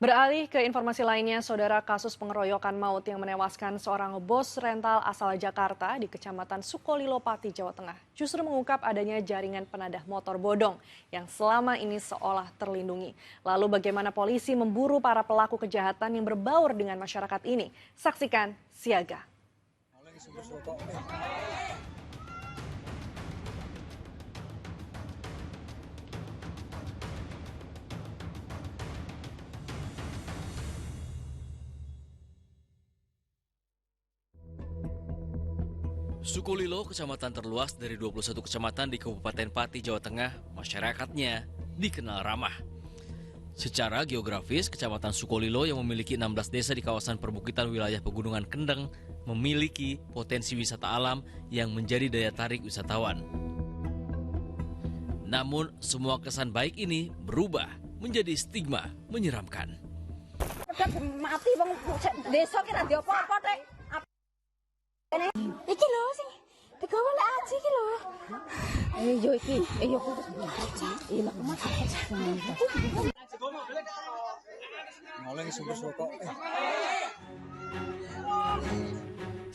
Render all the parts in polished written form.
Beralih ke informasi lainnya, saudara, kasus pengeroyokan maut yang menewaskan seorang bos rental asal Jakarta di Kecamatan Sukolilo, Pati, Jawa Tengah justru mengungkap adanya jaringan penadah motor bodong yang selama ini seolah terlindungi. Lalu bagaimana polisi memburu para pelaku kejahatan yang berbaur dengan masyarakat ini? Saksikan Siaga. Sukolilo, kecamatan terluas dari 21 kecamatan di Kabupaten Pati, Jawa Tengah, masyarakatnya dikenal ramah. Secara geografis, Kecamatan Sukolilo yang memiliki 16 desa di kawasan perbukitan wilayah Pegunungan Kendeng memiliki potensi wisata alam yang menjadi daya tarik wisatawan. Namun, semua kesan baik ini berubah menjadi stigma menyeramkan. Mati bang desa kira dia apa-apa deh. Iki lho sing digawe lek aji iki lho. Yo iki, yo kudu. Iya,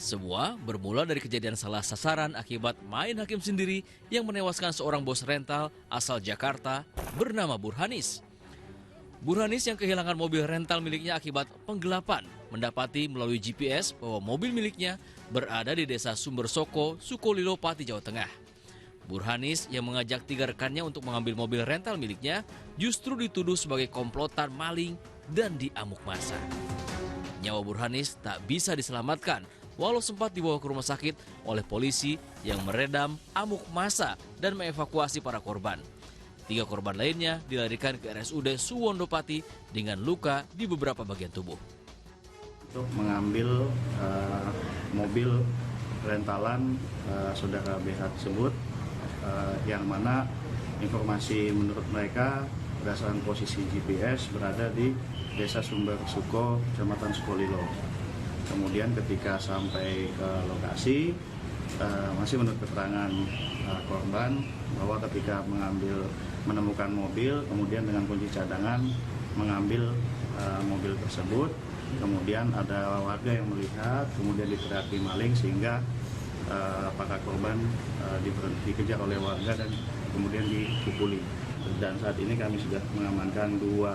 Semua bermula dari kejadian salah sasaran akibat main hakim sendiri yang menewaskan seorang bos rental asal Jakarta bernama Burhanis. Burhanis yang kehilangan mobil rental miliknya akibat penggelapan mendapati melalui GPS bahwa mobil miliknya berada di desa Sumbersoko, Sukolilo, Pati, Jawa Tengah. Burhanis yang mengajak 3 rekannya untuk mengambil mobil rental miliknya justru dituduh sebagai komplotan maling dan diamuk massa. Nyawa Burhanis tak bisa diselamatkan walau sempat dibawa ke rumah sakit oleh polisi yang meredam amuk massa dan mengevakuasi para korban. 3 korban lainnya dilarikan ke RSUD Suwondo Pati dengan luka di beberapa bagian tubuh. Untuk mengambil mobil rentalan saudara BH tersebut, yang mana informasi menurut mereka berdasarkan posisi GPS berada di Desa Sumbersuko, Kecamatan Sukolilo. Kemudian ketika sampai ke lokasi, masih menurut keterangan korban bahwa ketika menemukan mobil, kemudian dengan kunci cadangan mengambil mobil tersebut. Kemudian ada warga yang melihat, kemudian diteriaki maling sehingga apakah korban dikejar oleh warga dan kemudian dipukuli. Dan saat ini kami sudah mengamankan 2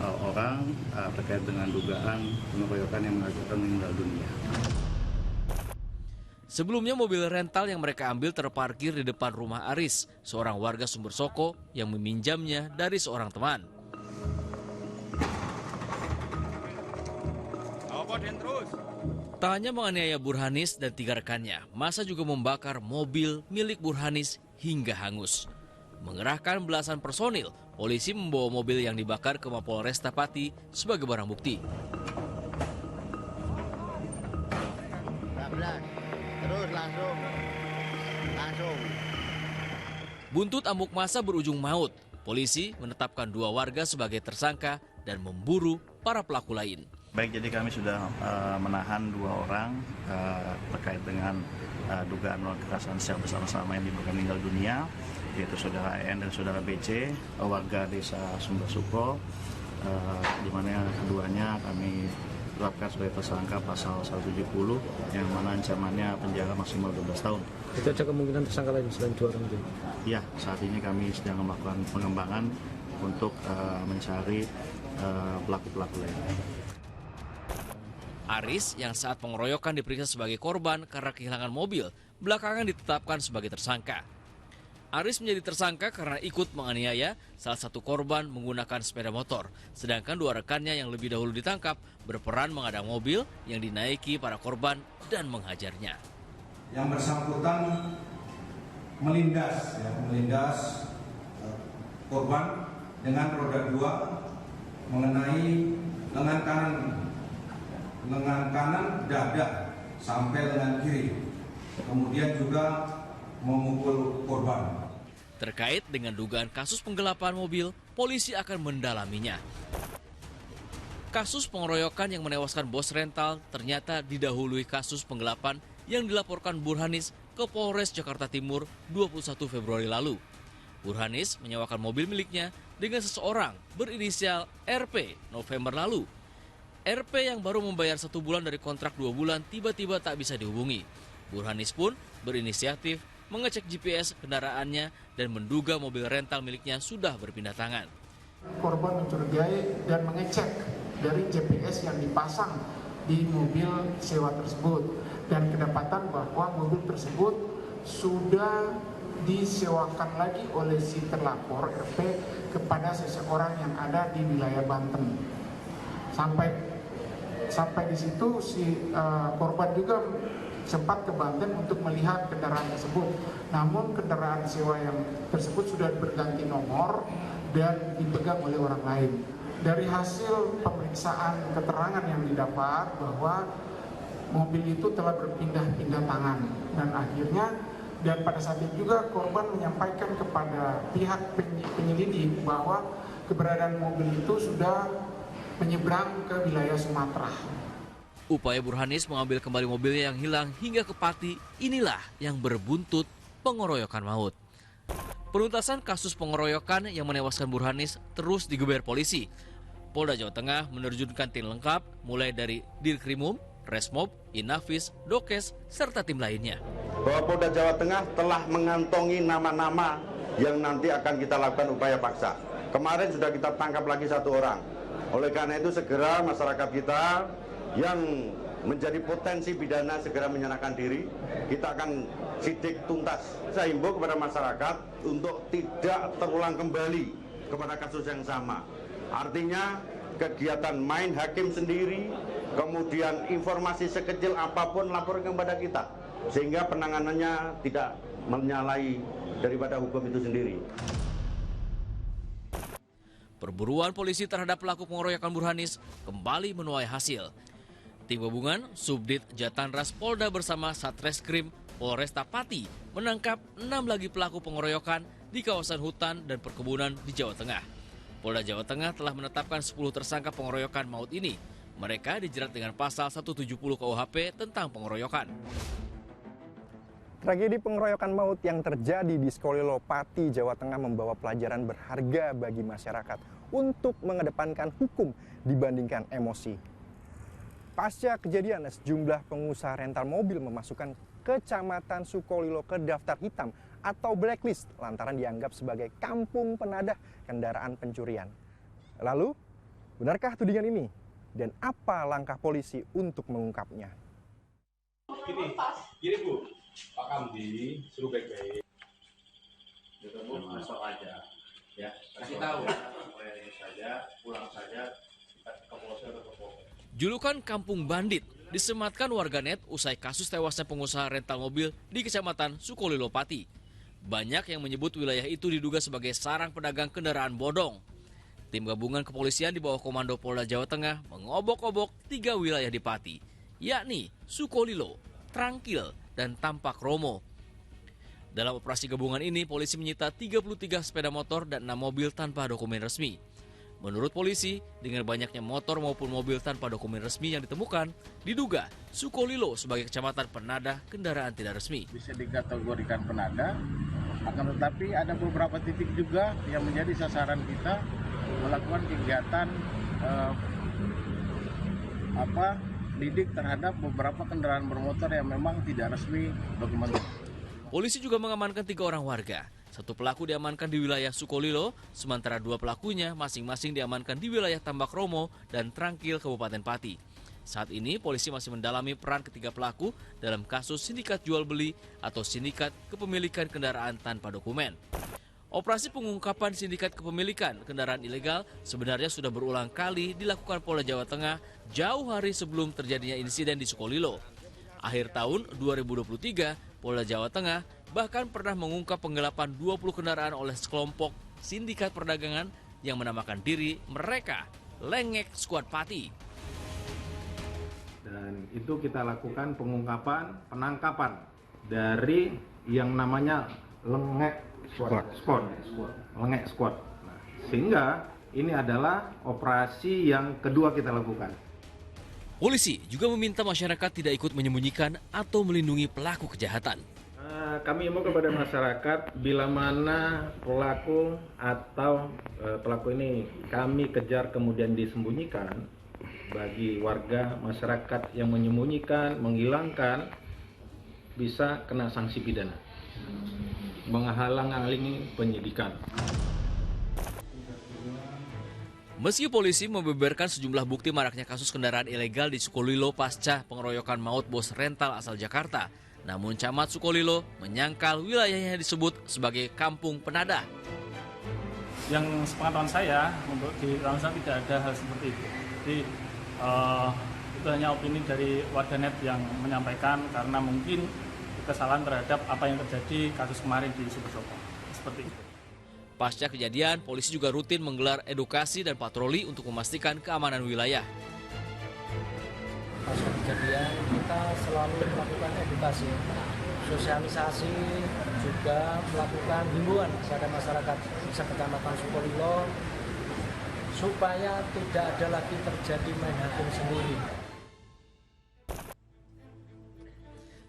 orang terkait dengan dugaan pengeroyokan yang mengakibatkan meninggal dunia. Sebelumnya mobil rental yang mereka ambil terparkir di depan rumah Aris, seorang warga Sumbersoko yang meminjamnya dari seorang teman. Tak hanya menganiaya Burhanis dan 3 rekannya, massa juga membakar mobil milik Burhanis hingga hangus. Mengerahkan belasan personil, polisi membawa mobil yang dibakar ke Mapolresta Pati sebagai barang bukti. Terus langsung. Buntut amuk massa berujung maut. Polisi menetapkan 2 warga sebagai tersangka dan memburu para pelaku lain. Baik, jadi kami sudah menahan 2 orang terkait dengan dugaan melakukan kekerasan secara bersama-sama yang menyebabkan meninggal dunia, yaitu saudara EN dan saudara BC, warga desa Sumbersuko, di mana keduanya kami tetapkan sebagai tersangka pasal 170 yang mana ancamannya penjara maksimal 12 tahun. Itu ada kemungkinan tersangka lain selain 2 orang itu? Ya, saat ini kami sedang melakukan pengembangan untuk mencari pelaku-pelaku lain. Aris yang saat pengeroyokan diperiksa sebagai korban karena kehilangan mobil, belakangan ditetapkan sebagai tersangka. Aris menjadi tersangka karena ikut menganiaya salah satu korban menggunakan sepeda motor, sedangkan 2 rekannya yang lebih dahulu ditangkap berperan mengadang mobil yang dinaiki para korban dan menghajarnya. Yang bersangkutan melindas korban dengan roda 2 mengenai lengan kanan dada sampai lengan kiri, kemudian juga memukul korban. Terkait dengan dugaan kasus penggelapan mobil, polisi akan mendalaminya. Kasus pengeroyokan yang menewaskan bos rental ternyata didahului kasus penggelapan yang dilaporkan Burhanis ke Polres Jakarta Timur 21 Februari lalu. Burhanis menyewakan mobil miliknya dengan seseorang berinisial RP November lalu. RP yang baru membayar 1 bulan dari kontrak 2 bulan tiba-tiba tak bisa dihubungi. Burhanis pun berinisiatif mengecek GPS kendaraannya dan menduga mobil rental miliknya sudah berpindah tangan. Korban mencurigai dan mengecek dari GPS yang dipasang di mobil sewa tersebut dan kedapatan bahwa mobil tersebut sudah disewakan lagi oleh si terlapor RP kepada seseorang yang ada di wilayah Banten. Sampai di situ si korban juga sempat ke Banten untuk melihat kendaraan tersebut. Namun kendaraan sewa yang tersebut sudah berganti nomor dan dipegang oleh orang lain. Dari hasil pemeriksaan keterangan yang didapat bahwa mobil itu telah berpindah-pindah tangan dan pada saat itu juga korban menyampaikan kepada pihak penyelidik bahwa keberadaan mobil itu sudah menyeberang ke wilayah Sumatera. Upaya Burhanis mengambil kembali mobilnya yang hilang hingga ke Pati, inilah yang berbuntut pengeroyokan maut. Penuntasan kasus pengeroyokan yang menewaskan Burhanis terus digeber polisi. Polda Jawa Tengah menerjunkan tim lengkap mulai dari Dirkrimum, Resmob, Inafis, Dokes, serta tim lainnya. Bahwa Polda Jawa Tengah telah mengantongi nama-nama yang nanti akan kita lakukan upaya paksa. Kemarin sudah kita tangkap lagi 1 orang. Oleh karena itu segera masyarakat kita yang menjadi potensi pidana segera menyerahkan diri. Kita akan sidik tuntas. Saya himbau kepada masyarakat untuk tidak terulang kembali kepada kasus yang sama. Artinya kegiatan main hakim sendiri, kemudian informasi sekecil apapun laporkan kepada kita. Sehingga penanganannya tidak menyalahi daripada hukum itu sendiri. Perburuan polisi terhadap pelaku pengeroyokan Burhanis kembali menuai hasil. Tim gabungan Subdit Jatanras Polda bersama Satreskrim Polresta Pati menangkap 6 lagi pelaku pengeroyokan di kawasan hutan dan perkebunan di Jawa Tengah. Polda Jawa Tengah telah menetapkan 10 tersangka pengeroyokan maut ini. Mereka dijerat dengan pasal 170 KUHP tentang pengeroyokan. Tragedi pengeroyokan maut yang terjadi di Sukolilo, Pati, Jawa Tengah membawa pelajaran berharga bagi masyarakat untuk mengedepankan hukum dibandingkan emosi. Pasca kejadian, sejumlah pengusaha rental mobil memasukkan Kecamatan Sukolilo ke daftar hitam atau blacklist lantaran dianggap sebagai kampung penadah kendaraan pencurian. Lalu, benarkah tudingan ini? Dan apa langkah polisi untuk mengungkapnya? Gini Bu, Pak Kamdi suruh baik-baik. Masuk aja, ya kasih tahu ini saja, pulang saja ke polsek atau ke polsek. Julukan Kampung Bandit disematkan warganet usai kasus tewasnya pengusaha rental mobil di Kecamatan Sukolilo, Pati. Banyak yang menyebut wilayah itu diduga sebagai sarang pedagang kendaraan bodong. Tim gabungan kepolisian di bawah Komando Polda Jawa Tengah mengobok-obok 3 wilayah di Pati, yakni Sukolilo, Trangkil, dan Tampak Romo. Dalam operasi gabungan ini, polisi menyita 33 sepeda motor dan 6 mobil tanpa dokumen resmi. Menurut polisi, dengan banyaknya motor maupun mobil tanpa dokumen resmi yang ditemukan, diduga Sukolilo sebagai kecamatan penadah kendaraan tidak resmi. Bisa dikategorikan penadah, akan tetapi ada beberapa titik juga yang menjadi sasaran kita melakukan kegiatan lidik terhadap beberapa kendaraan bermotor yang memang tidak resmi dokumen. Polisi juga mengamankan 3 orang warga. 1 pelaku diamankan di wilayah Sukolilo, sementara 2 pelakunya masing-masing diamankan di wilayah Tambak Romo dan Trangkil, Kabupaten Pati. Saat ini polisi masih mendalami peran ketiga pelaku dalam kasus sindikat jual beli atau sindikat kepemilikan kendaraan tanpa dokumen. Operasi pengungkapan sindikat kepemilikan kendaraan ilegal sebenarnya sudah berulang kali dilakukan Polda Jawa Tengah jauh hari sebelum terjadinya insiden di Sukolilo. Akhir tahun 2023, Polda Jawa Tengah bahkan pernah mengungkap penggelapan 20 kendaraan oleh sekelompok sindikat perdagangan yang menamakan diri mereka Lengek Squad Pati. Dan itu kita lakukan pengungkapan, penangkapan dari yang namanya Lengek Squad. Lengek Squad. Nah, sehingga ini adalah operasi yang kedua kita lakukan. Polisi juga meminta masyarakat tidak ikut menyembunyikan atau melindungi pelaku kejahatan. Kami mau kepada masyarakat, bila mana pelaku atau pelaku ini kami kejar kemudian disembunyikan, bagi warga masyarakat yang menyembunyikan, menghilangkan, bisa kena sanksi pidana, menghalang-halangi penyidikan. Meski polisi membeberkan sejumlah bukti maraknya kasus kendaraan ilegal di Sukolilo pasca pengeroyokan maut bos rental asal Jakarta, namun Camat Sukolilo menyangkal wilayahnya disebut sebagai kampung penadah. Yang sepengetahuan saya, untuk di Ramsan tidak ada hal seperti itu. Jadi itu hanya opini dari warganet yang menyampaikan karena mungkin kesalahan terhadap apa yang terjadi kasus kemarin di Sukosopo. Seperti itu. Pasca kejadian, polisi juga rutin menggelar edukasi dan patroli untuk memastikan keamanan wilayah. Pasca kejadian kita selalu melakukan edukasi, sosialisasi, juga melakukan himbauan kepada masyarakat Kecamatan Sukolilo supaya tidak ada lagi terjadi main hakim sendiri.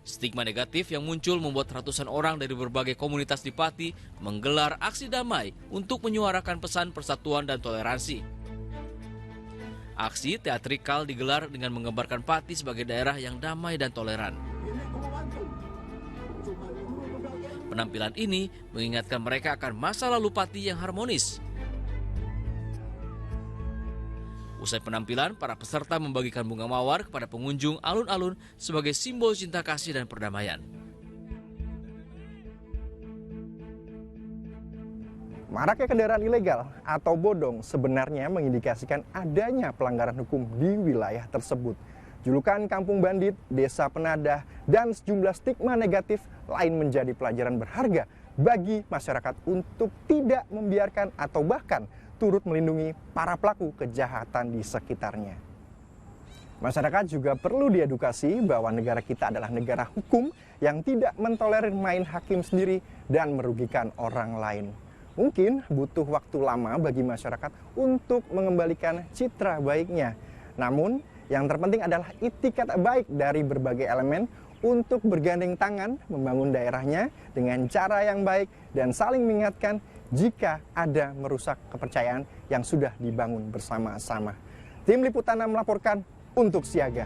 Stigma negatif yang muncul membuat ratusan orang dari berbagai komunitas di Pati menggelar aksi damai untuk menyuarakan pesan persatuan dan toleransi. Aksi teatrikal digelar dengan menggambarkan Pati sebagai daerah yang damai dan toleran. Penampilan ini mengingatkan mereka akan masa lalu Pati yang harmonis. Usai penampilan, para peserta membagikan bunga mawar kepada pengunjung alun-alun sebagai simbol cinta kasih dan perdamaian. Maraknya kendaraan ilegal atau bodong sebenarnya mengindikasikan adanya pelanggaran hukum di wilayah tersebut. Julukan Kampung Bandit, Desa Penadah, dan sejumlah stigma negatif lain menjadi pelajaran berharga bagi masyarakat untuk tidak membiarkan atau bahkan turut melindungi para pelaku kejahatan di sekitarnya. Masyarakat juga perlu diedukasi bahwa negara kita adalah negara hukum yang tidak mentolerir main hakim sendiri dan merugikan orang lain. Mungkin butuh waktu lama bagi masyarakat untuk mengembalikan citra baiknya. Namun, yang terpenting adalah itikat baik dari berbagai elemen untuk bergandeng tangan membangun daerahnya dengan cara yang baik dan saling mengingatkan jika ada merusak kepercayaan yang sudah dibangun bersama-sama. Tim Liputan melaporkan untuk Siaga.